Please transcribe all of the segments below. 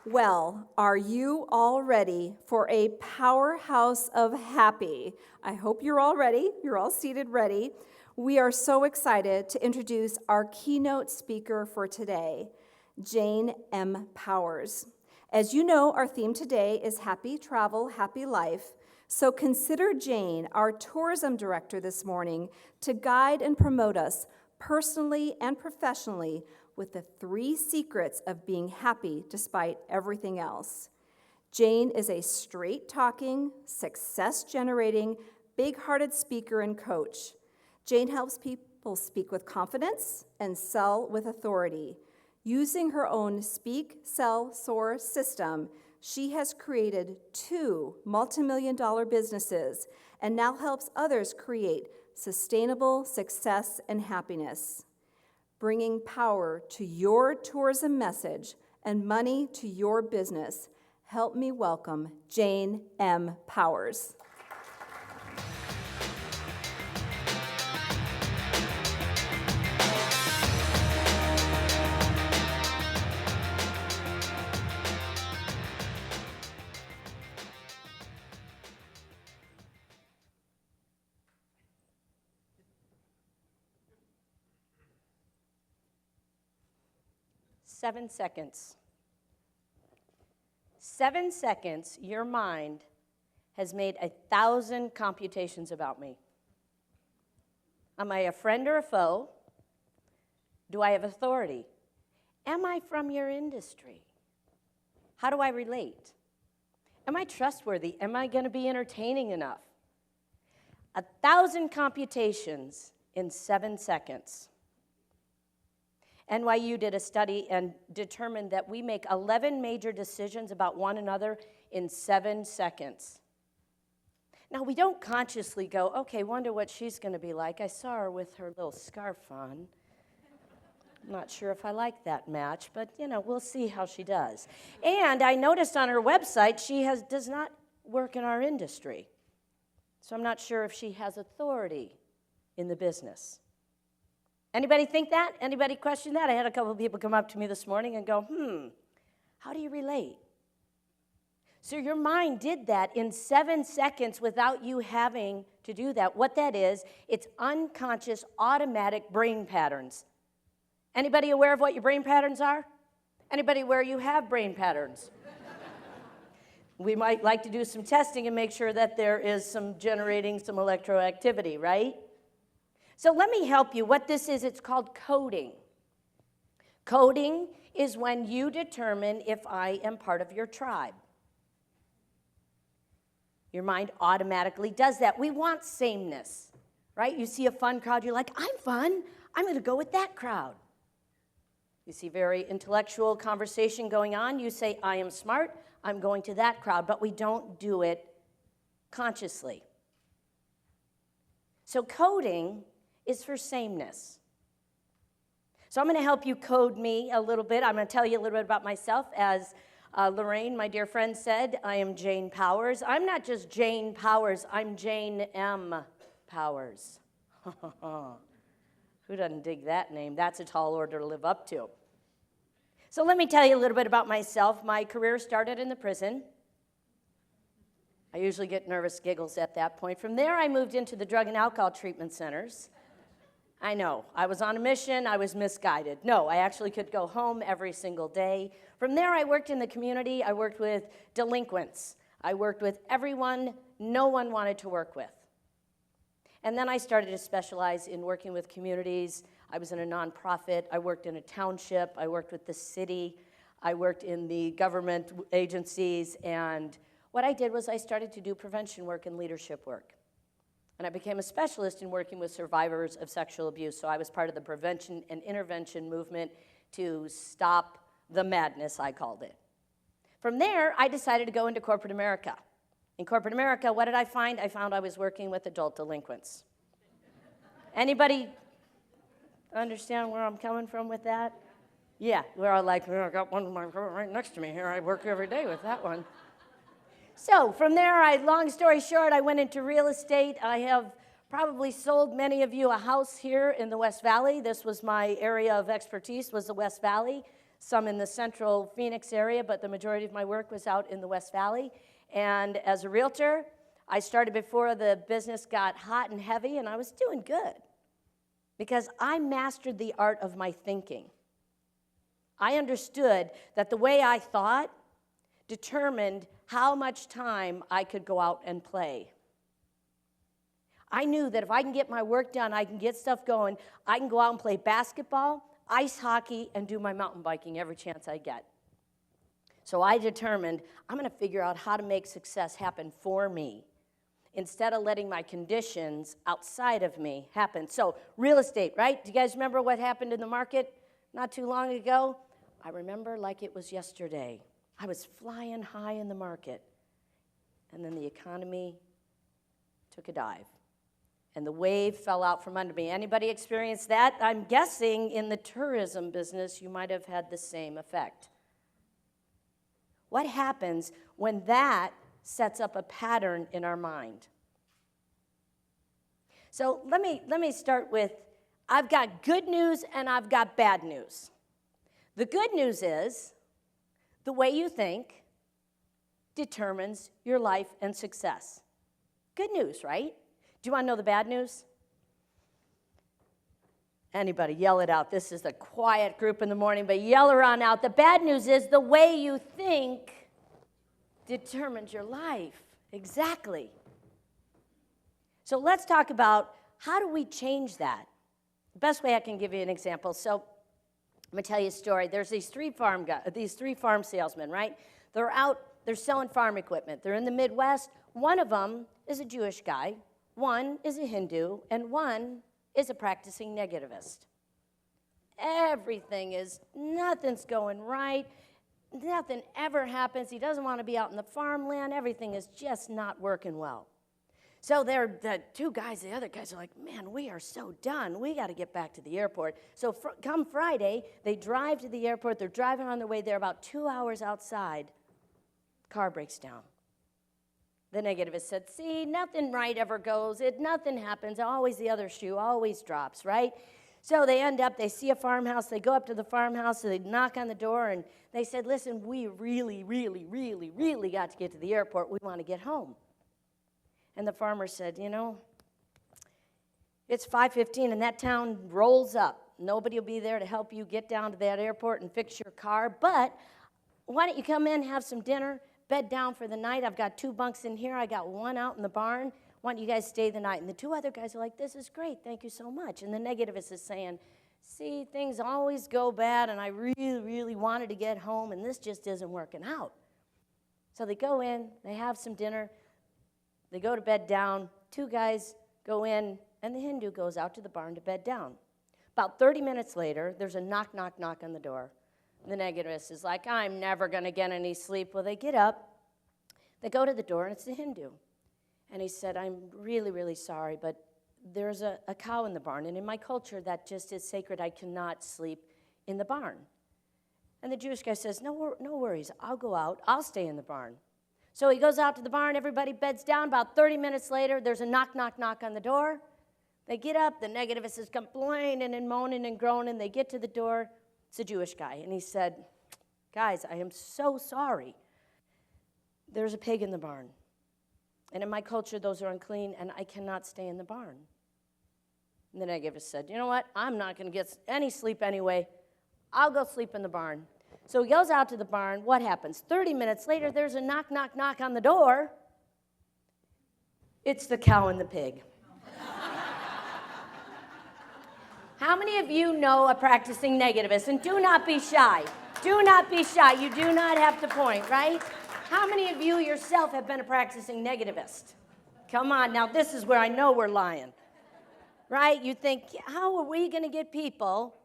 Well, are you all ready for a powerhouse of happy? I hope you're all ready. You're all seated ready. We are so excited to introduce our keynote speaker for today, Jane M. Powers. As you know, our theme today is Happy Travel, Happy Life. So consider Jane, our tourism director this morning, to guide and promote us personally and professionally with the 3 secrets of being happy despite everything else. Jane is a straight-talking, success-generating, big-hearted speaker and coach. Jane helps people speak with confidence and sell with authority. Using her own Speak, Sell, Soar system, she has created 2 multi-million-dollar businesses and now helps others create sustainable success and happiness. Bringing power to your tourism message and money to your business. Help me welcome Jane M. Powers. Seven seconds. 7 seconds, your mind has made 1,000 computations about me. Am I a friend or a foe? Do I have authority? Am I from your industry? How do I relate? Am I trustworthy? Am I going to be entertaining enough? 1,000 computations in 7 seconds. NYU did a study and determined that we make 11 major decisions about one another in 7 seconds. Now, we don't consciously go, okay, wonder what she's going to be like. I saw her with her little scarf on. I'm not sure if I like that match, but, we'll see how she does. And I noticed on her website she does not work in our industry. So I'm not sure if she has authority in the business. Anybody think that? Anybody question that? I had a couple of people come up to me this morning and go, how do you relate? So your mind did that in 7 seconds without you having to do that. What that is, it's unconscious, automatic brain patterns. Anybody aware of what your brain patterns are? Anybody aware you have brain patterns? We might like to do some testing and make sure that there is generating some electroactivity, right? So let me help you. What this is, it's called coding. Coding is when you determine if I am part of your tribe. Your mind automatically does that. We want sameness, right? You see a fun crowd, you're like, I'm fun. I'm going to go with that crowd. You see very intellectual conversation going on. You say, I am smart. I'm going to that crowd. But we don't do it consciously. So coding is for sameness. So I'm going to help you code me a little bit. I'm going to tell you a little bit about myself. As Lorraine, my dear friend, said, I am Jane Powers. I'm not just Jane Powers. I'm Jane M. Powers. Who doesn't dig that name? That's a tall order to live up to. So let me tell you a little bit about myself. My career started in the prison. I usually get nervous giggles at that point. From there, I moved into the drug and alcohol treatment centers. I know, I was on a mission, I was misguided. No, I actually could go home every single day. From there, I worked in the community. I worked with delinquents. I worked with everyone no one wanted to work with. And then I started to specialize in working with communities. I was in a nonprofit. I worked in a township. I worked with the city. I worked in the government agencies. And what I did was I started to do prevention work and leadership work. And I became a specialist in working with survivors of sexual abuse. So I was part of the prevention and intervention movement to stop the madness, I called it. From there, I decided to go into corporate America. In corporate America, what did I find? I found I was working with adult delinquents. Anybody understand where I'm coming from with that? Yeah, we're all like, I got one right next to me here. I work every day with that one. So from there, long story short, I went into real estate. I have probably sold many of you a house here in the West Valley. This was my area of expertise, was the West Valley. some in the central Phoenix area, but the majority of my work was out in the West Valley. And as a realtor, I started before the business got hot and heavy, and I was doing good because I mastered the art of my thinking. I understood that the way I thought determined how much time I could go out and play. I knew that if I can get my work done, I can get stuff going, I can go out and play basketball, ice hockey, and do my mountain biking every chance I get. So I determined I'm going to figure out how to make success happen for me instead of letting my conditions outside of me happen. So real estate, right? Do you guys remember what happened in the market not too long ago? I remember like it was yesterday. I was flying high in the market, and then the economy took a dive, and the wave fell out from under me. Anybody experienced that? I'm guessing in the tourism business, you might have had the same effect. What happens when that sets up a pattern in our mind? So let me start with, I've got good news and I've got bad news. The good news is the way you think determines your life and success. Good news, right? Do you want to know the bad news? Anybody, yell it out. This is a quiet group in the morning, but yell her on out. The bad news is the way you think determines your life. Exactly. So let's talk about how do we change that? The best way I can give you an example. So I'm going to tell you a story. There's these three farm salesmen, right? They're out, they're selling farm equipment. They're in the Midwest. One of them is a Jewish guy, one is a Hindu, and one is a practicing negativist. Nothing's going right. Nothing ever happens. He doesn't want to be out in the farmland. Everything is just not working well. So they're the two guys, the other guys are like, man, we are so done. We got to get back to the airport. So come Friday, they drive to the airport. They're driving on their way there about 2 hours outside. Car breaks down. The negativist said, see, nothing right ever goes. Nothing happens. Always the other shoe always drops, right? So they see a farmhouse. They go up to the farmhouse. So they knock on the door, and they said, listen, we really, really, really, really got to get to the airport. We want to get home. And the farmer said, it's 5:15 and that town rolls up. Nobody will be there to help you get down to that airport and fix your car. But why don't you come in, have some dinner, bed down for the night. I've got 2 bunks in here. I got 1 out in the barn. Why don't you guys stay the night? And the 2 other guys are like, this is great. Thank you so much. And the negativist is saying, see, things always go bad, and I really, really wanted to get home, and this just isn't working out. So they go in. They have some dinner. They go to bed down. 2 guys go in, and the Hindu goes out to the barn to bed down. About 30 minutes later, there's a knock, knock, knock on the door. The negativist is like, I'm never going to get any sleep. Well, they get up. They go to the door, and it's the Hindu. And he said, I'm really, really sorry, but there's a cow in the barn, and in my culture, that just is sacred. I cannot sleep in the barn. And the Jewish guy says, no worries. I'll go out. I'll stay in the barn. So he goes out to the barn. Everybody beds down. About 30 minutes later, there's a knock, knock, knock on the door. They get up. The negativist is complaining and moaning and groaning. They get to the door. It's a Jewish guy. And he said, guys, I am so sorry. There's a pig in the barn. And in my culture, those are unclean, and I cannot stay in the barn. And the negativist said, you know what? I'm not going to get any sleep anyway. I'll go sleep in the barn. So he goes out to the barn. What happens? 30 minutes later, there's a knock, knock, knock on the door. It's the cow and the pig. How many of you know a practicing negativist? And do not be shy. Do not be shy. You do not have to point, right? How many of you yourself have been a practicing negativist? Come on, now this is where I know we're lying, right? You think, how are we going to get people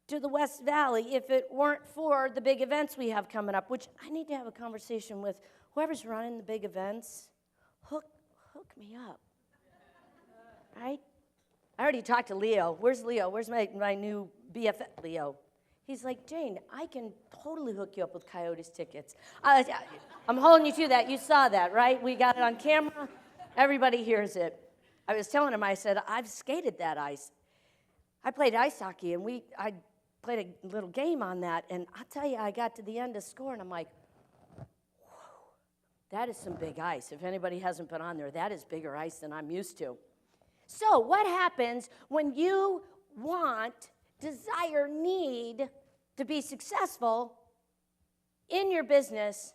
to the West Valley if it weren't for the big events we have coming up, which I need to have a conversation with whoever's running the big events. Hook me up, right? I already talked to Leo. Where's Leo? Where's my new BFF, Leo? He's like, Jane, I can totally hook you up with Coyotes tickets. I'm holding you to that. You saw that, right? We got it on camera. Everybody hears it. I was telling him, I said, I've skated that ice. I played ice hockey, and played a little game on that, and I'll tell you, I got to the end of score, and I'm like, that is some big ice. If anybody hasn't been on there, that is bigger ice than I'm used to. So what happens when you want, desire, need to be successful in your business,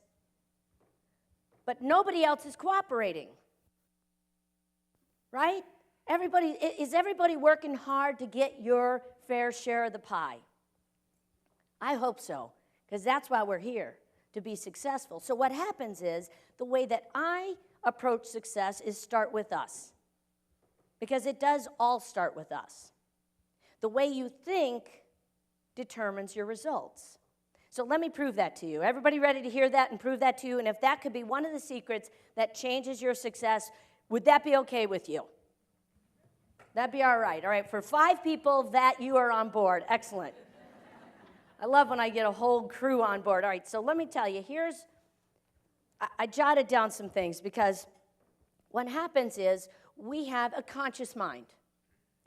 but nobody else is cooperating? Right? Is everybody working hard to get your fair share of the pie? I hope so, because that's why we're here, to be successful. So what happens is, the way that I approach success is start with us, because it does all start with us. The way you think determines your results. So let me prove that to you. Everybody ready to hear that and prove that to you? And if that could be one of the secrets that changes your success, would that be okay with you? That'd be all right. All right, for 5 people, that you are on board. Excellent. I love when I get a whole crew on board. All right, so let me tell you, I jotted down some things, because what happens is we have a conscious mind.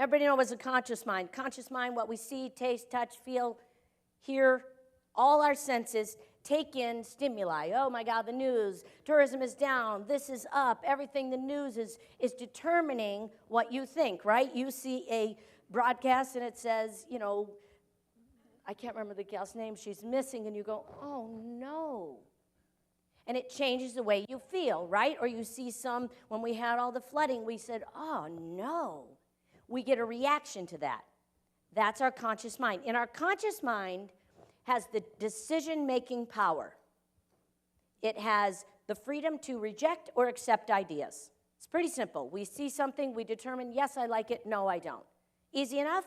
Everybody know what's a conscious mind? Conscious mind, what we see, taste, touch, feel, hear, all our senses take in stimuli. Oh my God, the news, tourism is down, this is up, everything the news is determining what you think, right? You see a broadcast and it says, I can't remember the gal's name, she's missing, and you go, oh no. And it changes the way you feel, right? Or you see when we had all the flooding, we said, oh no. We get a reaction to that. That's our conscious mind. And our conscious mind has the decision-making power. It has the freedom to reject or accept ideas. It's pretty simple. We see something, we determine, yes, I like it, no, I don't. Easy enough?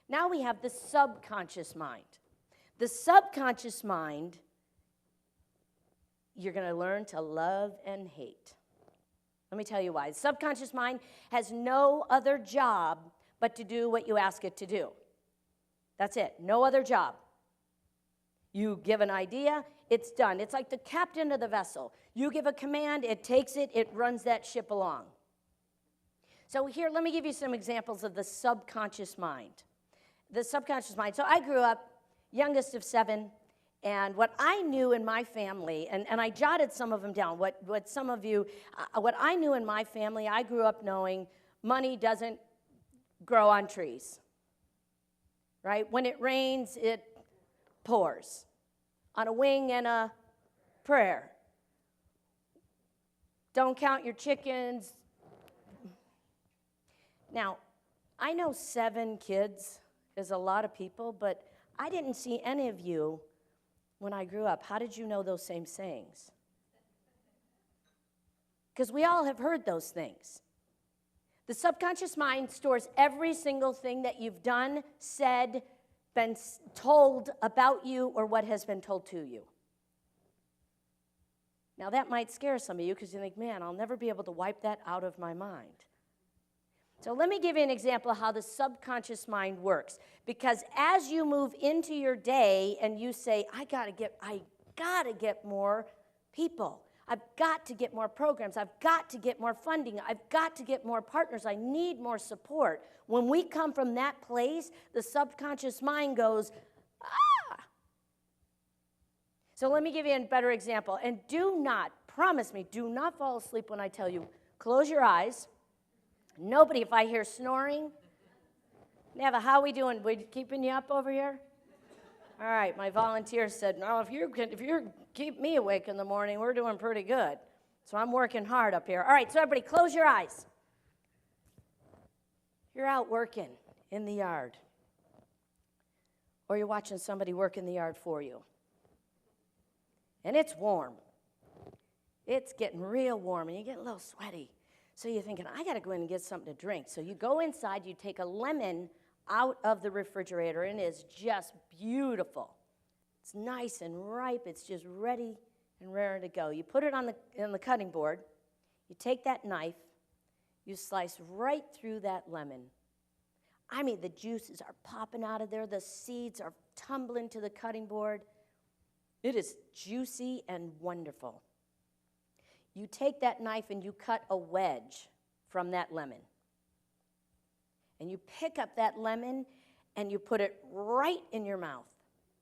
Now we have the subconscious mind. The subconscious mind, you're going to learn to love and hate. Let me tell you why. The subconscious mind has no other job but to do what you ask it to do. That's it. No other job. You give an idea, it's done. It's like the captain of the vessel. You give a command, it takes it, it runs that ship along. So here, let me give you some examples of the subconscious mind. The subconscious mind. So I grew up youngest of 7, and what I knew in my family, and I jotted some of them down, what I knew in my family, I grew up knowing money doesn't grow on trees, right? When it rains, it pours on a wing and a prayer. Don't count your chickens. Now, I know 7 kids is a lot of people, but I didn't see any of you when I grew up. How did you know those same sayings? Because we all have heard those things. The subconscious mind stores every single thing that you've done, said, been told about you, or what has been told to you. Now that might scare some of you, because you think, man, I'll never be able to wipe that out of my mind. So let me give you an example of how the subconscious mind works. Because as you move into your day and you say, I gotta get more people. I've got to get more programs. I've got to get more funding. I've got to get more partners. I need more support. When we come from that place, the subconscious mind goes, ah. So let me give you a better example. And promise me, do not fall asleep when I tell you, close your eyes. Nobody, if I hear snoring. Neva, how we doing? We keeping you up over here? All right, my volunteer said, no, if you keep me awake in the morning, we're doing pretty good. So I'm working hard up here. All right, so everybody, close your eyes. You're out working in the yard. Or you're watching somebody work in the yard for you. And it's warm. It's getting real warm, and you get a little sweaty. So you're thinking, I got to go in and get something to drink. So you go inside, you take a lemon out of the refrigerator, and it's just beautiful. It's nice and ripe. It's just ready and raring to go. You put it on the cutting board. You take that knife. You slice right through that lemon. I mean, the juices are popping out of there. The seeds are tumbling to the cutting board. It is juicy and wonderful. You take that knife and you cut a wedge from that lemon. And you pick up that lemon and you put it right in your mouth.